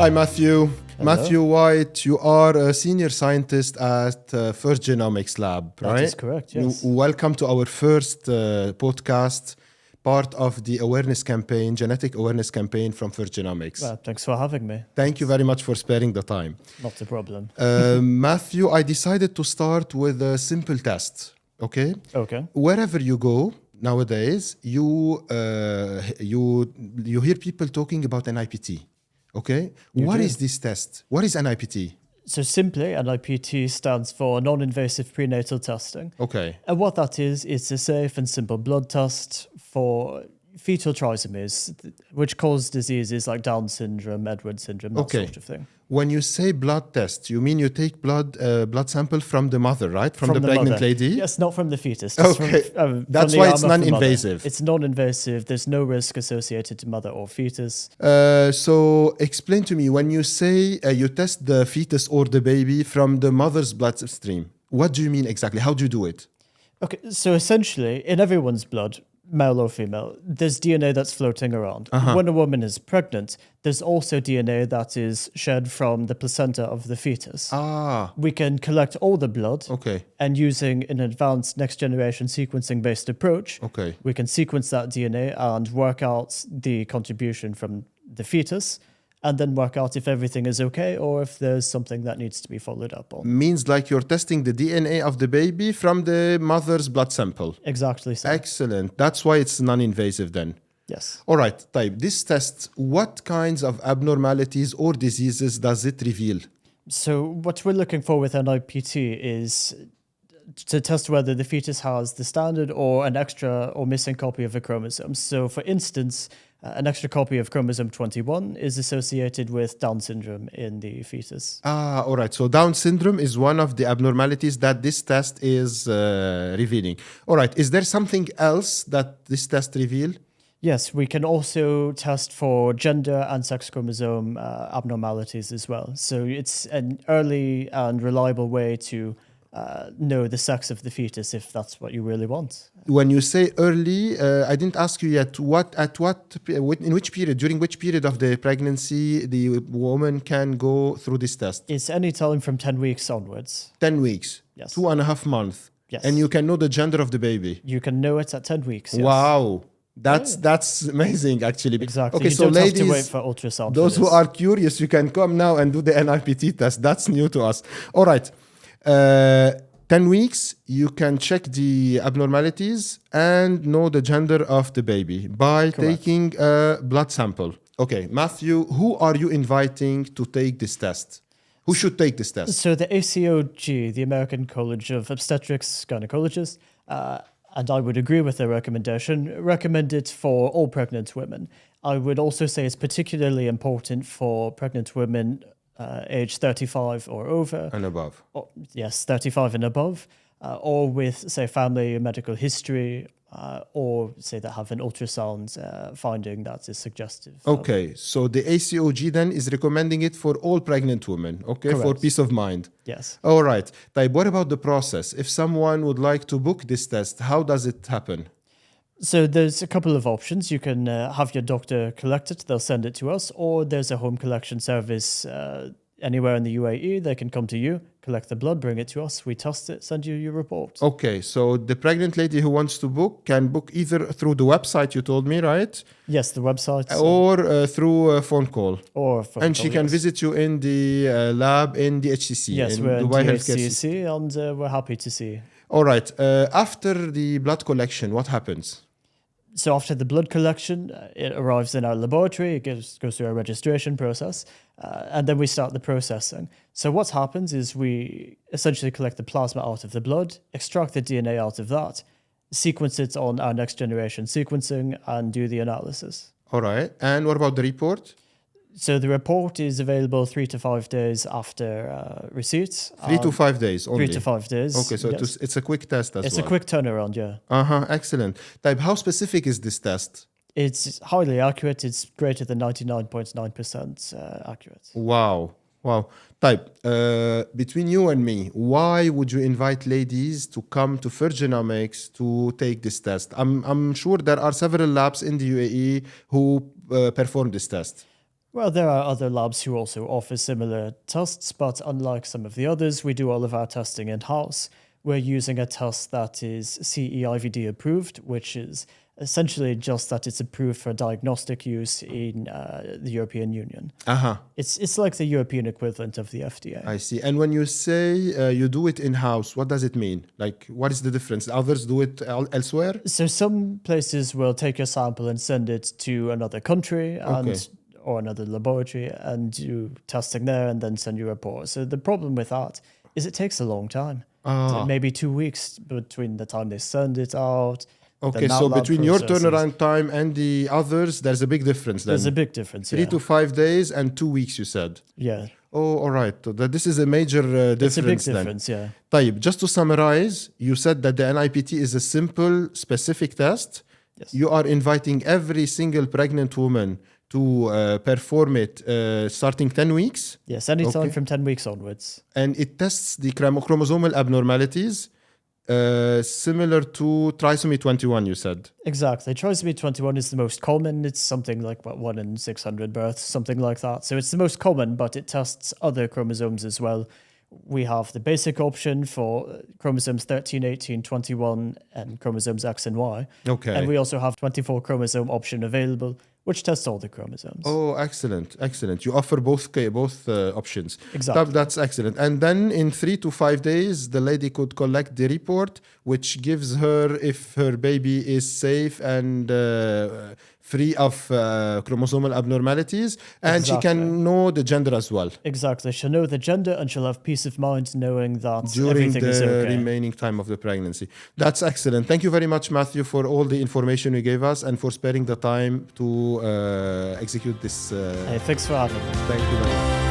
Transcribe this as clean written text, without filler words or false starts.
Hi, Matthew. Hello. Matthew Wyatt, you are a senior scientist at First Genomix lab, right? That is correct, yes. Welcome to our first podcast, part of the awareness campaign, genetic awareness campaign from First Genomix. Well, thanks for having me. Thank you very much for sparing the time. Not a problem. Matthew, I decided to start with a simple test, okay? Okay. Wherever you go nowadays, you hear people talking about NIPT. Okay, what is this test? What is NIPT? So simply, NIPT stands for Non-Invasive Prenatal Testing. Okay. And what that is, it's a safe and simple blood test for fetal trisomies, which cause diseases like Down syndrome, Edwards syndrome, that sort of thing. When you say blood test, you mean you take blood sample from the mother, right? From the pregnant mother. lady? Yes, not from the fetus. Okay. That's why it's non-invasive. It's non-invasive. There's no risk associated to mother or fetus. So explain to me, when you say you test the fetus or the baby from the mother's bloodstream, what do you mean exactly? How do you do it? Okay, so essentially, in everyone's blood, male or female, there's DNA that's floating around. When a woman is pregnant, there's also DNA that is shed from the placenta of the fetus. We can collect all the blood, and using an advanced next-generation sequencing-based approach, we can sequence that DNA and work out the contribution from the fetus, and then work out if everything is okay or if there's something that needs to be followed up on. Means like you're testing the DNA of the baby from the mother's blood sample. Exactly so. Excellent. That's why it's non-invasive then. Yes. All right, type. This test, what kinds of abnormalities or diseases does it reveal? So what we're looking for with NIPT is to test whether the fetus has the standard or an extra or missing copy of a chromosome. So for instance, an extra copy of chromosome 21 is associated with Down syndrome in the fetus. All right. So Down syndrome is one of the abnormalities that this test is revealing. All right. Is there something else that this test reveals? Yes, we can also test for gender and sex chromosome abnormalities as well. So it's an early and reliable way to know the sex of the fetus if that's what you really want. When you say early, I didn't ask you yet, in which period, during which period of the pregnancy the woman can go through this test? It's any time from 10 weeks onwards. 10 weeks? Yes. 2.5 months? Yes. And you can know the gender of the baby? You can know it at 10 weeks, yes. Wow. That's amazing, actually. Exactly. Okay, you so don't ladies, have to wait for ultrasound. Those who are curious, you can come now and do the NIPT test. That's new to us. All right. 10 weeks, you can check the abnormalities and know the gender of the baby by taking a blood sample. Okay, Matthew, who are you inviting to take this test? Who should take this test? So the ACOG, the American College of Obstetrics Gynecologists, and I would agree with their recommendation, recommend it for all pregnant women. I would also say it's particularly important for pregnant women age 35 or over. And above. Yes, 35 and above, or with, say, family medical history, or, say, that have an ultrasound finding that is suggestive. Okay, so the ACOG then is recommending it for all pregnant women, okay, Correct. for peace of mind. Yes. All right. Taib, what about the process? If someone would like to book this test, how does it happen? So there's a couple of options. You can have your doctor collect it. They'll send it to us. Or there's a home collection service anywhere in the UAE. They can come to you, collect the blood, bring it to us. We test it, send you your report. Okay, so the pregnant lady who wants to book can book either through the website you told me, right? Yes, the website. Or through a phone call. Or a phone and call, she can visit you in the lab in the HCC. Yes, in we're Dubai in the Healthcare HCC and we're happy to see you. All right. After the blood collection, what happens? So after the blood collection, it arrives in our laboratory, it goes through our registration process, and then we start the processing. So what happens is we essentially collect the plasma out of the blood, extract the DNA out of that, sequence it on our next generation sequencing, and do the analysis. All right. And what about the report? So the report is available 3 to 5 days after receipt. 3 to 5 days only? 3 to 5 days. Okay, so yes. it's a quick test as well. It's a quick turnaround, yeah. Excellent. Type, how specific is this test? It's highly accurate. It's greater than 99.9% accurate. Wow. Type, between you and me, why would you invite ladies to come to First Genomix to take this test? I'm sure there are several labs in the UAE who perform this test. Well, there are other labs who also offer similar tests, but unlike some of the others, we do all of our testing in-house. We're using a test that is CE-IVD approved, which is essentially just that it's approved for diagnostic use in the European Union. It's like the European equivalent of the FDA. I see. And when you say you do it in-house, what does it mean? Like, what is the difference? Others do it elsewhere? So some places will take your sample and send it to another country or another laboratory and do testing there and then send you a report. So the problem with that is it takes a long time. Maybe 2 weeks between the time they send it out. Okay, so between your turnaround time and the others, there's a big difference then. There's a big difference, 3 to 5 days and 2 weeks, you said. Yeah. Oh, all right. So this is a major difference. It's a big difference, yeah. طيب, just to summarize, you said that the NIPT is a simple, specific test. Yes. You are inviting every single pregnant woman to perform it starting 10 weeks. Yes, anytime from 10 weeks onwards. And it tests the chromosomal abnormalities similar to trisomy 21, you said. Exactly. Trisomy 21 is the most common. It's something like 1 in 600 births, something like that. So it's the most common, but it tests other chromosomes as well. We have the basic option for chromosomes 13, 18, 21, and chromosomes X and Y. Okay. And we also have 24 chromosome option available, which tests all the chromosomes. Oh, excellent, excellent. You offer both options. Exactly. That's excellent. And then in 3 to 5 days, the lady could collect the report, which gives her if her baby is safe and free of chromosomal abnormalities, and she can know the gender as well. Exactly. She'll know the gender and she'll have peace of mind knowing that during everything is okay. The remaining time of the pregnancy. That's excellent. Thank you very much, Matthew, for all the information you gave us and for sparing the time to execute this. Hey, thanks for having me. Thank you very much.